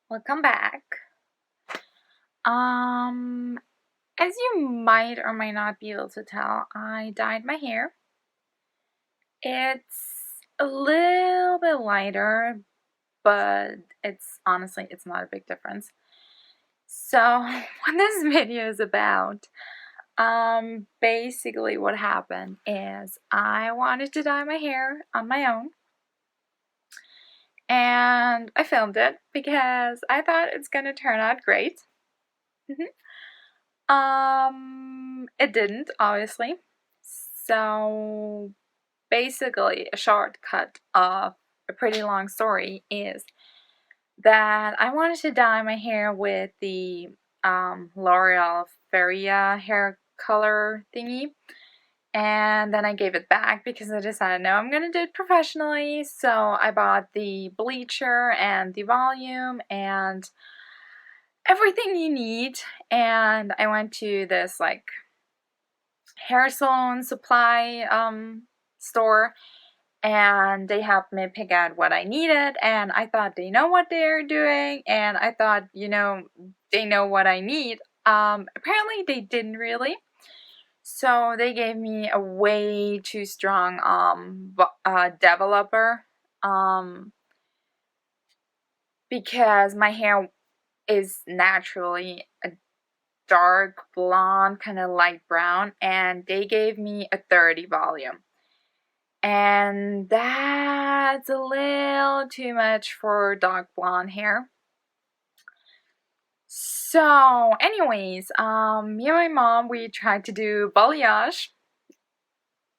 Welcome back. Um, as you might or might not be able to tell, I dyed my hair. It's a little bit lighter, but it's not a big difference. So, what this video is about, basically what happened is I wanted to dye my hair on my own. And I filmed it because I thought it's gonna turn out great. It didn't, obviously. So basically, a shortcut of a pretty long story is that I wanted to dye my hair with the L'Oreal Feria hair color thingy. And then I gave it back because I decided, no, I'm gonna do it professionally. So I bought the bleacher and the volume and everything you need, and I went to this like hair salon supply store, and they helped me pick out what I needed, and I thought they know what they're doing, and I thought, they know what I need. Apparently they didn't really. So they gave me a way too strong developer because my hair is naturally a dark blonde, kind of light brown, and they gave me a 30 volume. And that's a little too much for dark blonde hair. So, anyways, me and my mom, we tried to do balayage.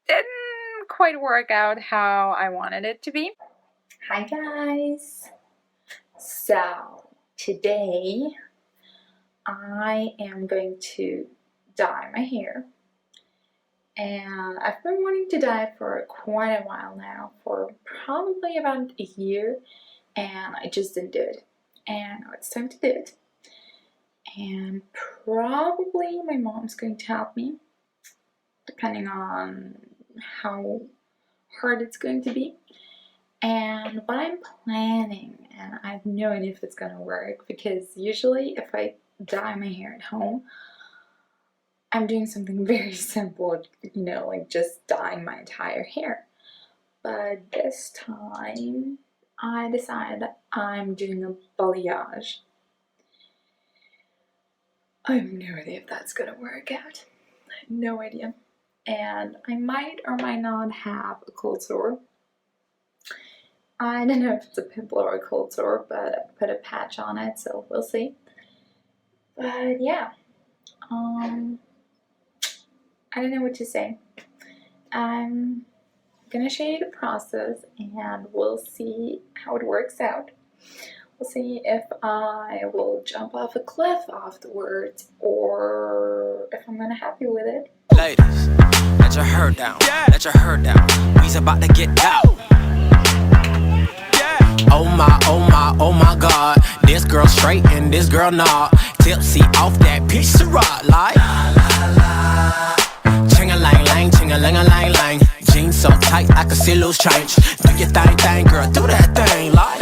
Didn't quite work out how I wanted it to be. Hi guys! So, today I am going to dye my hair, and I've been wanting to dye it for quite a while now, for probably about a year, and I just didn't do it, and now it's time to do it. And probably my mom's going to help me, depending on how hard it's going to be. And what I'm planning, and I have no idea if it's gonna work, because usually if I dye my hair at home, I'm doing something very simple, like just dyeing my entire hair. But this time, I decided I'm doing a balayage. I have no idea if that's gonna work out. I have no idea. And I might or might not have a cold sore. I don't know if it's a pimple or a cold sore, but I put a patch on it, so we'll see. But yeah, I don't know what to say. I'm gonna show you the process, and we'll see how it works out. We'll see if I will jump off a cliff afterwards, or if I'm gonna happy with it. Ladies, let your hair down. Let your hair down. We's about to get out. Oh my God. This girl straight and this girl not. Tipsy off that piece of rock like ching-a-lang-lang, ching-a-lang-a-lang-lang. Jeans so tight I can see loose change. Do your thing, girl, do that thing like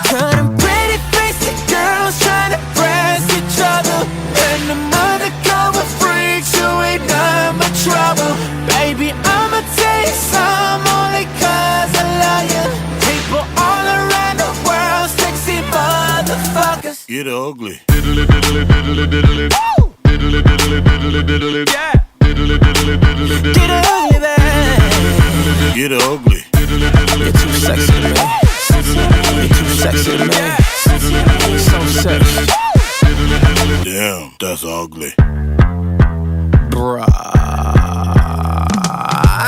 cut them pretty faced girls trying to press each other, and the mother cover freaks who ain't none but trouble. Baby, I'ma tell you some only cause I love you. People all around the world, sexy motherfuckers. Get ugly. Diddly diddly diddly diddly. Woo! Diddly diddly diddly diddly. Yeah. Diddly diddly diddly diddly. Get ugly, baby. Get ugly. You're too sexy to me. You're too sexy to me. So sexy. Damn, that's ugly. Bruh,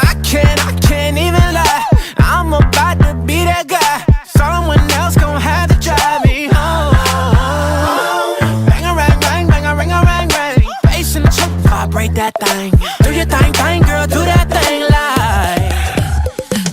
I can't even lie. I'm about to be that guy. Someone else gon' have to drive me home. Bang a rang rang, bang a ring a rang rang. Bass in the choke, vibrate that thing. Do your thing, girl, do that thing like.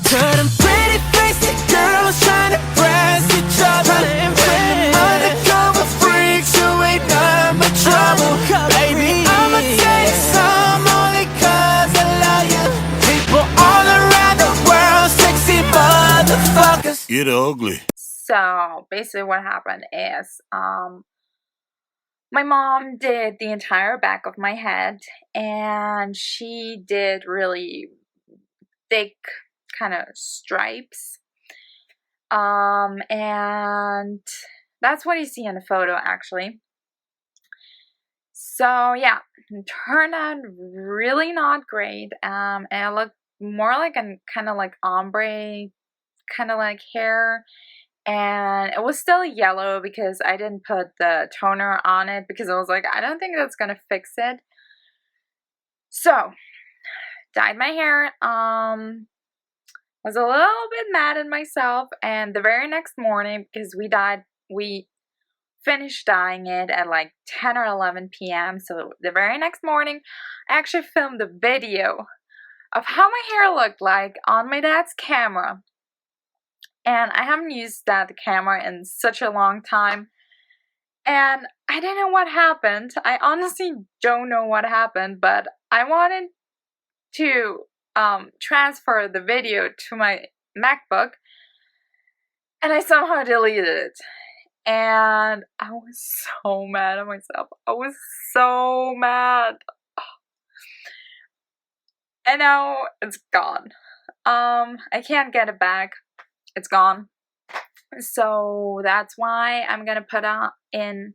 To them pretty faced girls trying to press each other, and undercover freaks who ain't none but trouble. Baby, I'ma tell you some only cause I love you. People all around the world, sexy motherfuckers. Get ugly. So basically what happened is my mom did the entire back of my head, and she did really thick kind of stripes. And that's what you see in the photo actually. So yeah, it turned out really not great. And it looked more like a kind of like ombre kind of like hair, and it was still yellow because I didn't put the toner on it because I was like, I don't think that's gonna fix it. So dyed my hair, was a little bit mad at myself, and the very next morning, because we finished dyeing it at like 10 or 11 p.m. So the very next morning I actually filmed a video of how my hair looked like on my dad's camera. And I haven't used that camera in such a long time. And I don't know what happened. I honestly don't know what happened, but I wanted to transfer the video to my MacBook, and I somehow deleted it. And I was so mad at myself. I was so mad. And now it's gone. I can't get it back. It's gone. So that's why I'm gonna put in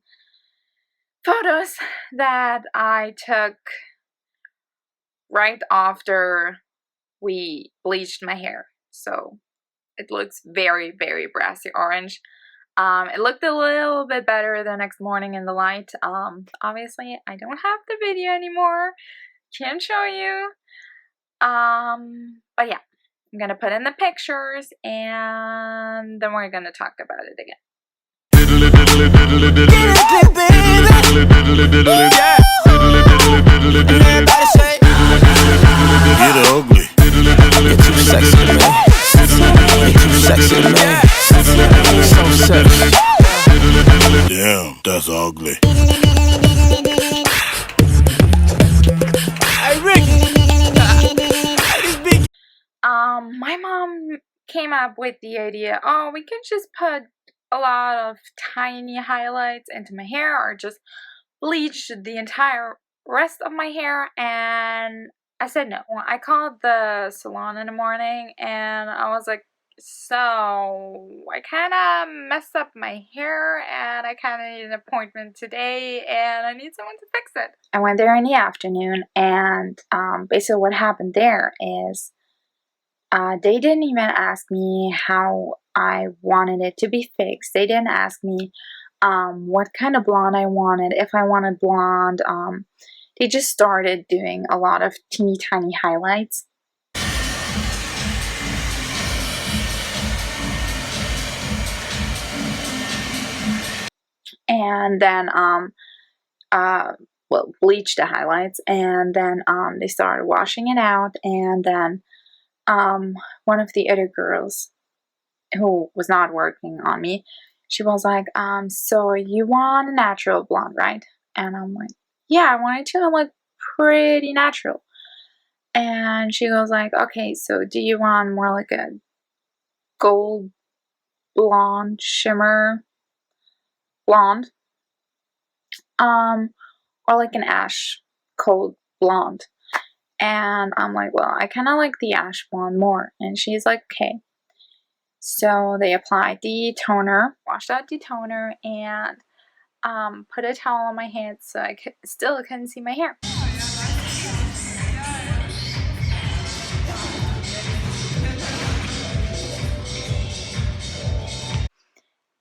photos that I took right after we bleached my hair. So it looks very, very brassy orange. It looked a little bit better the next morning in the light. Obviously I don't have the video anymore. Can't show you. But yeah, I'm gonna put in the pictures and then we're gonna talk about it again. Get ugly. You're too sexy to me. You're too sexy to me. So sexy. Damn, that's ugly. Hey Ricky. My mom came up with the idea, oh, we could just put a lot of tiny highlights into my hair or just bleach the entire rest of my hair. And I said no. I called the salon in the morning and I was like, so I kind of messed up my hair and I kind of need an appointment today and I need someone to fix it. I went there in the afternoon, and basically what happened there is they didn't even ask me how I wanted it to be fixed. They didn't ask me what kind of blonde I wanted, if I wanted blonde. They just started doing a lot of teeny tiny highlights. And then bleach the highlights, and then they started washing it out, and then one of the other girls who was not working on me, she was like, so you want a natural blonde, right? And I'm like, yeah, I want it to look pretty natural. And she goes like, okay, so do you want more like a gold blonde shimmer blonde, or like an ash cold blonde? And I'm like, well, I kind of like the ash blonde more. And she's like, okay. So they applied the toner, washed out the toner, and put a towel on my head so I still couldn't see my hair.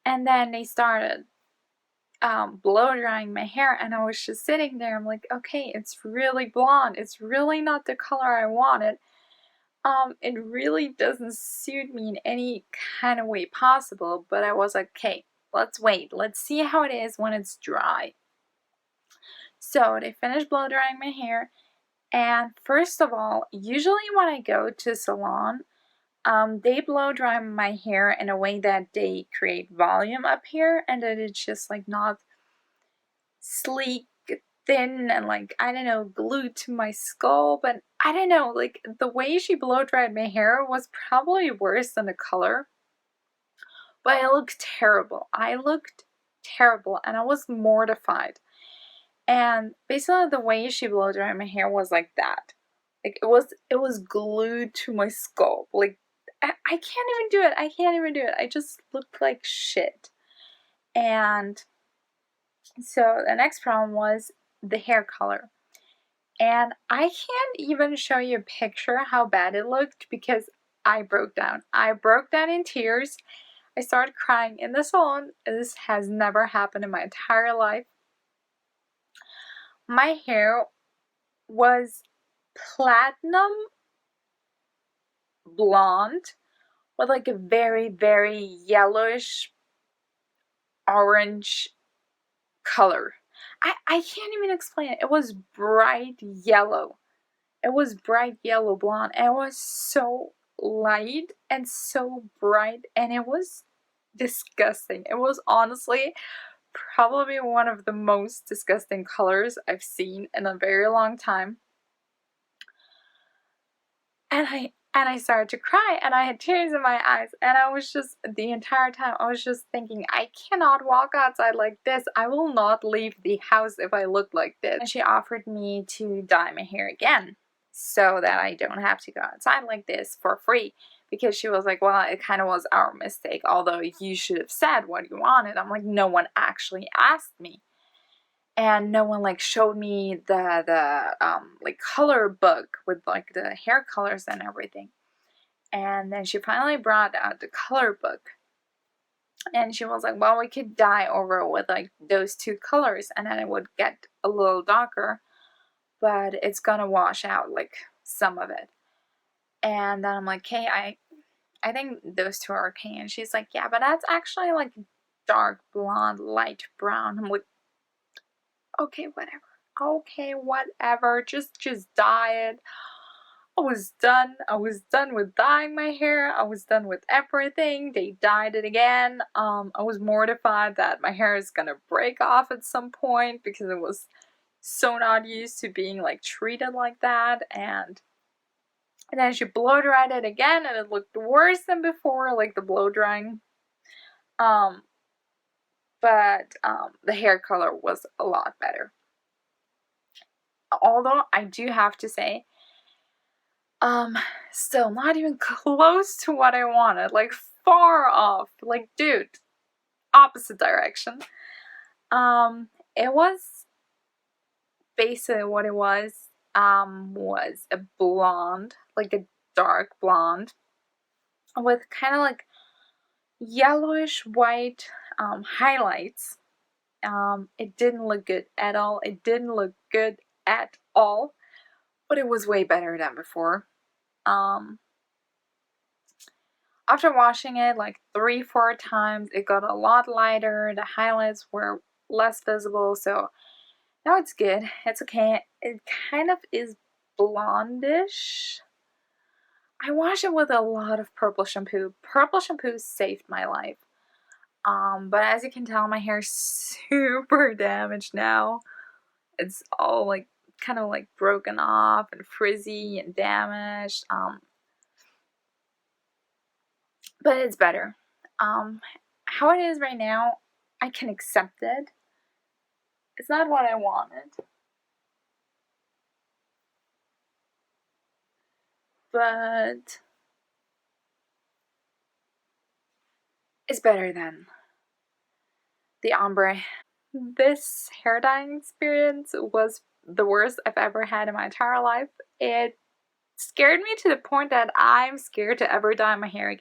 And then they started blow drying my hair, and I was just sitting there. I'm like, okay, it's really blonde. It's really not the color I wanted. It really doesn't suit me in any kind of way possible. But I was like, okay, let's wait. Let's see how it is when it's dry. So they finished blow drying my hair, and first of all, usually when I go to salon, they blow dry my hair in a way that they create volume up here, and that it's just like not sleek, thin, and like, I don't know, glued to my skull. But I don't know, like the way she blow dried my hair was probably worse than the color. But I looked terrible. I looked terrible and I was mortified. And basically the way she blow dried my hair was like that. Like it was glued to my scalp. Like I can't even do it. I can't even do it. I just looked like shit. And so the next problem was the hair color. And I can't even show you a picture how bad it looked because I broke down. I broke down in tears. I started crying in the salon. This has never happened in my entire life. My hair was platinum blonde with like a very, very yellowish orange color. I can't even explain it. It was bright yellow. It was bright yellow blonde. And it was so light and so bright, and it was disgusting. It was honestly probably one of the most disgusting colors I've seen in a very long time. And I started to cry, and I had tears in my eyes, and I was just, the entire time, I was just thinking, I cannot walk outside like this. I will not leave the house if I look like this. And she offered me to dye my hair again so that I don't have to go outside like this for free, because she was like, well, it kind of was our mistake, although you should have said what you wanted. I'm like, no one actually asked me. And no one like showed me the like color book with like the hair colors and everything. And then she finally brought out the color book, and she was like, well, we could dye over with like those two colors and then it would get a little darker, but it's gonna wash out like some of it. And then I'm like, okay, I think those two are okay. And she's like, yeah, but that's actually like dark blonde, light brown. I'm like, okay, whatever. Okay, whatever. Just dye it. I was done. I was done with dyeing my hair. I was done with everything. They dyed it again. I was mortified that my hair is gonna break off at some point because it was so not used to being like treated like that. And then she blow dried it again, and it looked worse than before, like the blow drying. But the hair color was a lot better. Although I do have to say, still not even close to what I wanted. Like far off. Like, dude, opposite direction. It was basically what it was a blonde, like a dark blonde with kind of like yellowish white highlights. It didn't look good at all. It didn't look good at all, but it was way better than before. After washing it like 3-4 times, it got a lot lighter. The highlights were less visible, so now it's good. It's okay. It kind of is blondish. I washed it with a lot of purple shampoo. Purple shampoo saved my life. But as you can tell, my hair is super damaged now. It's all like kind of like broken off and frizzy and damaged. But it's better. How it is right now, I can accept it. It's not what I wanted, but it's better than the ombre. This hair dyeing experience was the worst I've ever had in my entire life. It scared me to the point that I'm scared to ever dye my hair again.